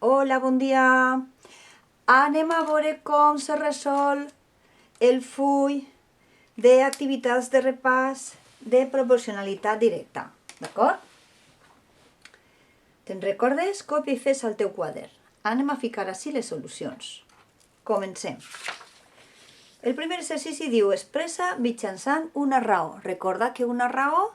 Hola, bon dia. Anem a veure com se resol el full d'activitats de repàs de proporcionalitat directa, d'acord? Te'n recordes? Copia i fes al teu quadern. Anem a ficar així les solucions. Comencem. El primer exercici diu expressa mitjançant una raó. Recorda que una raó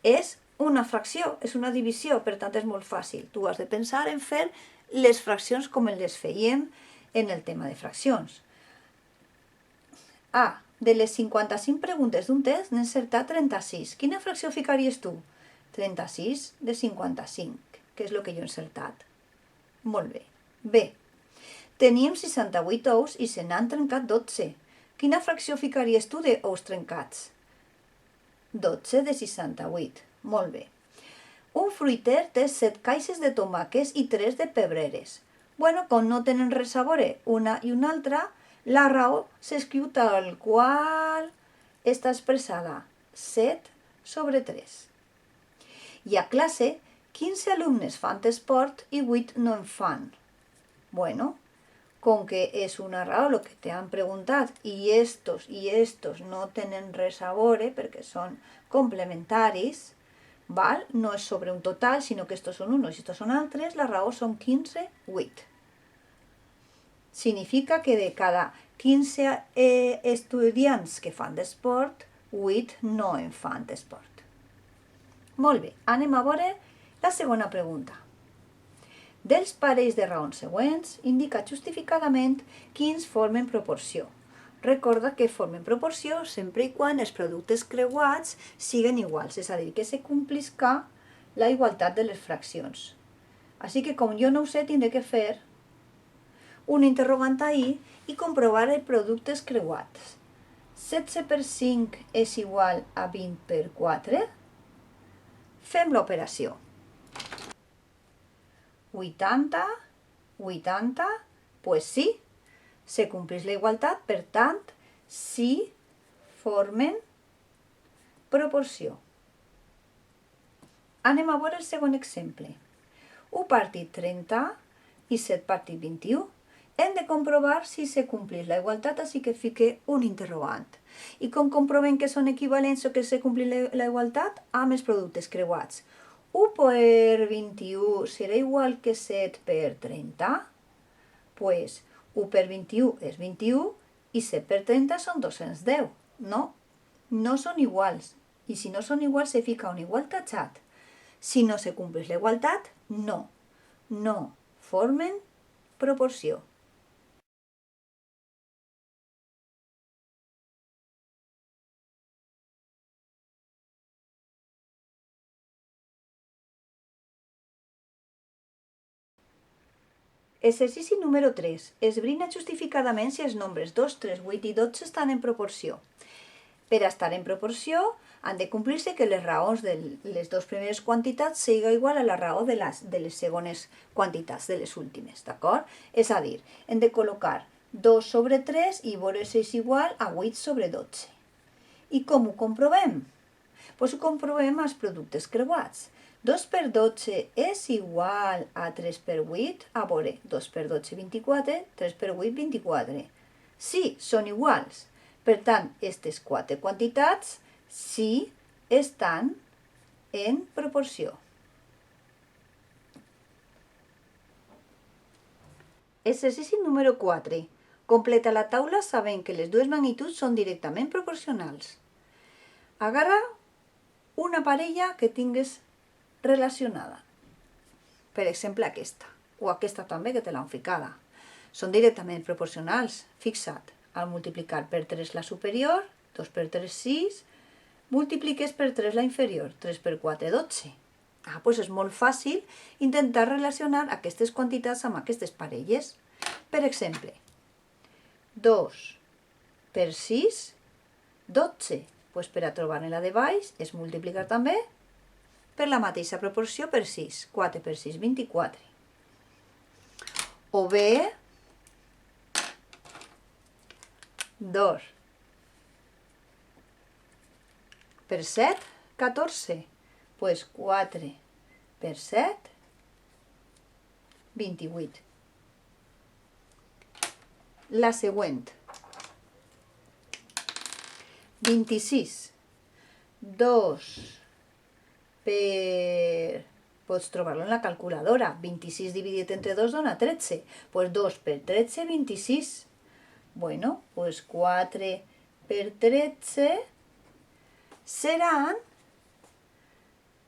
és una fracció, és una divisió, per tant és molt fàcil. Tu has de pensar en fer les fraccions com les fèiem en el tema de fraccions. A. De les 55 preguntes d'un test n'he encertat 36. Quina fracció ficaries tu? 36 de 55, que és el que jo he encertat. Molt bé. B. Teníem 68 ous i se n'han trencat 12. Quina fracció ficaries tu de ous trencats? 12 de 68. Molt bé. Un fruiter té 7 caixes de tomàquets i 3 de pebreres. Bueno, com no tenen res a veure una i una altra, la raó s'escriu tal qual està expressada. 7 sobre 3. I a classe, 15 alumnes fan esport i 8 no en fan. Bueno, com que és una raó el que t'han preguntat i estos no tenen res a veure perquè són complementaris, val? No és sobre un total, sinó que estos són unos i estos són altres, la raó són 15, 8. Significa que de cada 15 estudiants que fan d'esport, 8 no en fan d'esport. Molt bé, anem a veure la segona pregunta. Dels parells de raons següents, indica justificadament quins formen proporció. Recorda que formen proporció sempre i quan els productes creuats siguin iguals, és a dir, que se complisca la igualtat de les fraccions. Així que com jo no ho sé, tindré que fer un interrogant ahí i comprovar els productes creuats. 16 per 5 és igual a 20 per 4. Fem l'operació. 80, 80, pues sí, se compleix la igualtat, per tant, sí formen proporció. Anem a veure el segon exemple. 1 partit 30 i 7 partit 21. Hem de comprovar si se compleix la igualtat, així que fique un interrogant. I com comprovem que són equivalents o que se compleix la igualtat? Amb els productes creuats. 1 per 21 serà igual que 7 per 30? Pues 1 per 21 és 21 i 7 per 30 són 210. No, no són iguals. I si no són iguals, se fica un igual tachat. Si no se compleix la igualtat, no. No formen proporció. Exercici número 3. Esbrina justificadament si els nombres 2, 3, 8 i 12 estan en proporció. Per a estar en proporció, han de complir-se que les raons de les dues primeres quantitats siga igual a la raó de les segones quantitats, de les últimes, d'acord? És a dir, hem de col·locar 2 sobre 3 i veure si és igual a 8 sobre 12. I com ho comprovem? Doncs ho comprovem als productes creuats. 2 per 12 és igual a 3 per 8, a veure, 2 per 12, 24, 3 per 8, 24. Sí, són iguals. Per tant, aquestes 4 quantitats sí estan en proporció. Exercici número 4. Completa la taula sabent que les dues magnituds són directament proporcionals. Agarra una parella que tingues relacionada. Per exemple, aquesta. O aquesta també, que te l'han ficada. Són directament proporcionals. Fixa't, al multiplicar per 3 la superior, 2 per 3, 6, multipliques per 3 la inferior, 3 per 4, 12. Doncs és molt fàcil intentar relacionar aquestes quantitats amb aquestes parelles. Per exemple, 2 per 6, 12. Doncs per a trobar-ne la de baix és multiplicar també per la mateixa proporció per 6. 4 per 6, 24. O bé, 2 per 7, 14. Doncs 4 per 7, 28. La següent. 26. 2 per... Pots trobar-lo en la calculadora. 26 dividit entre 2 dona 13. Pues 2 per 13, 26. Bueno, pues 4 per 13 seran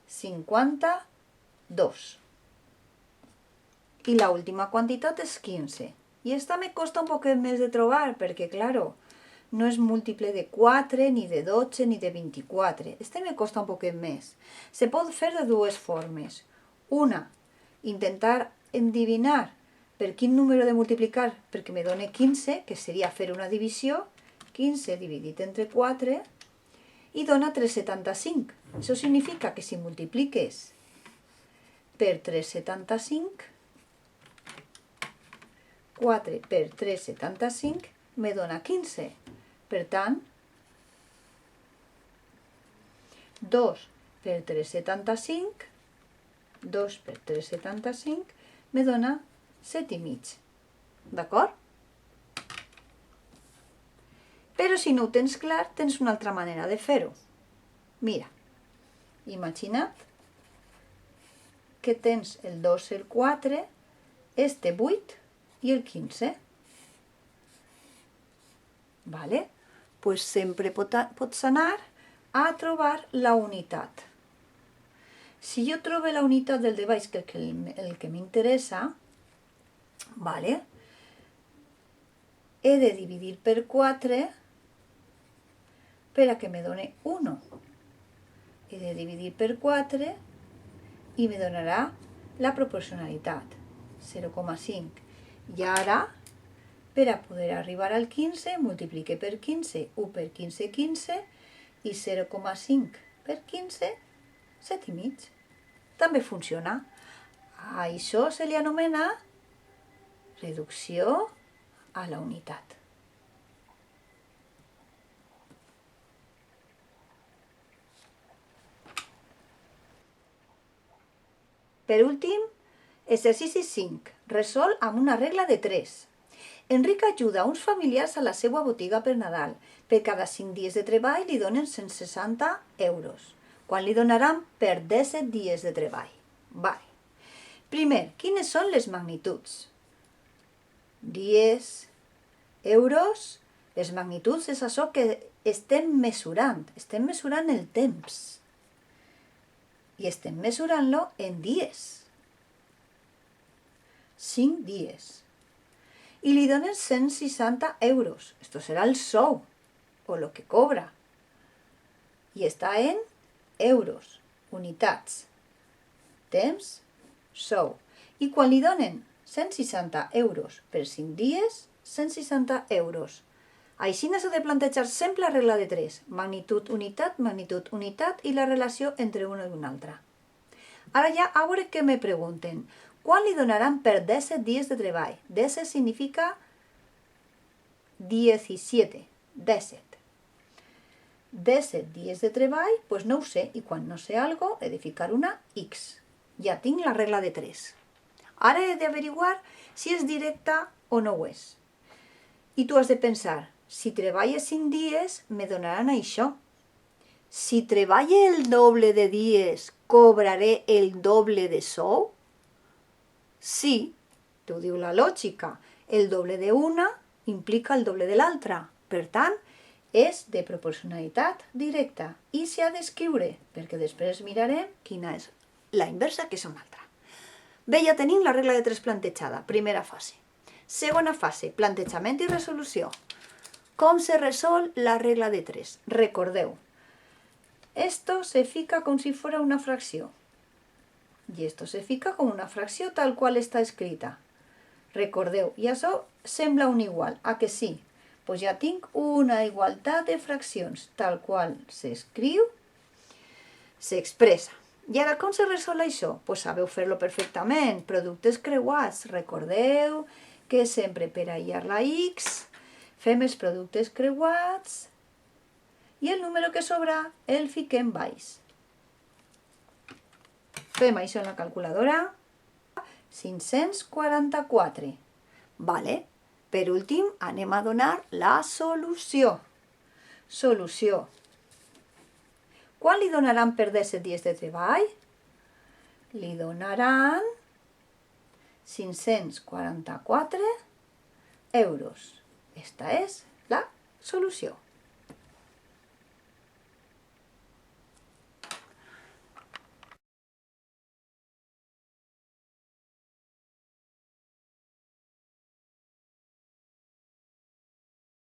52. I la última quantitat és 15. I esta me costa un poquet més de trobar, perquè, claro, no és múltiple de 4, ni de 12, ni de 24. Este me costa un poquet més. Se pot fer de dues formes. Una, intentar endevinar per quin número de multiplicar perquè me doni 15, que seria fer una divisió. 15 dividit entre 4 i dona 375. Això significa que si multipliques per 375, 4 per 375 me dona 15. Per tant, 2 per 375, 2 per 375 me dona 7,5. D'acord? Però si no ho tens clar, tens una altra manera de fer-ho. Mira, imagina't que tens el 2, el 4, este 8 i el 15. Vale? Pues sempre pots anar a trobar la unitat. Si jo trobo la unitat del de baix, que és el que m'interessa, vale? He de dividir per 4 per a que me doni 1. He de dividir per 4 i me donarà la proporcionalitat, 0,5. I ara, per a poder arribar al 15, multiplique per 15, 1 per 15, 15, i 0,5 per 15, 7,5. També funciona. A això se li anomena reducció a la unitat. Per últim, exercici 5. Resol amb una regla de 3. Enric ajuda uns familiars a la seva botiga per Nadal. Per cada 5 dies de treball li donen 160 euros. Quan li donaran per 17 dies de treball? Vale. Primer, quines són les magnituds? Dies, euros. Les magnituds és això que estem mesurant. Estem mesurant el temps. I estem mesurant-lo en dies. 5 dies. I li donen 160 euros. Esto serà el sou, o lo que cobra. I està en euros, unitats, temps, sou. I quan li donen 160 euros per 5 dies, 160 euros. Així s'ha de plantejar sempre la regla de 3. Magnitud, unitat i la relació entre una i una altra. Ara ja a veure què me pregunten. Quan li donaran per 17 dies de treball? 17 significa 17. 17. 17 dies de treball, doncs no ho sé. I quan no sé algo, he de ficar una X. Ja tinc la regla de 3. Ara he d'averiguar si és directa o no ho és. I tu has de pensar, si treballes 5 dies, me donaran això. Si treballe el doble de dies, cobraré el doble de sou? Sí, t'ho diu la lògica. El doble d'una implica el doble de l'altra. Per tant, és de proporcionalitat directa. I s'ha d'escriure, perquè després mirarem quina és la inversa, que és una altra. Bé, ja tenim la regla de 3 plantejada. Primera fase. Segona fase, plantejament i resolució. Com se resol la regla de 3? Recordeu, esto se fica com si fuera una fracció. I esto se fica com una fracció tal qual està escrita. Recordeu, i això sembla un igual, a que sí? Doncs ja tinc una igualtat de fraccions, tal qual s'escriu, s'expressa. I ara com se resol això? Doncs sabeu fer-lo perfectament. Productes creuats. Recordeu que sempre per aïllar la X fem els productes creuats i el número que sobra el fiquem baix. Fem això en la calculadora. 544. Vale? Per últim, anem a donar la solució. Solució. Quan li donaran per 17 dies de treball? Li donaran 544 euros. Esta és la solució.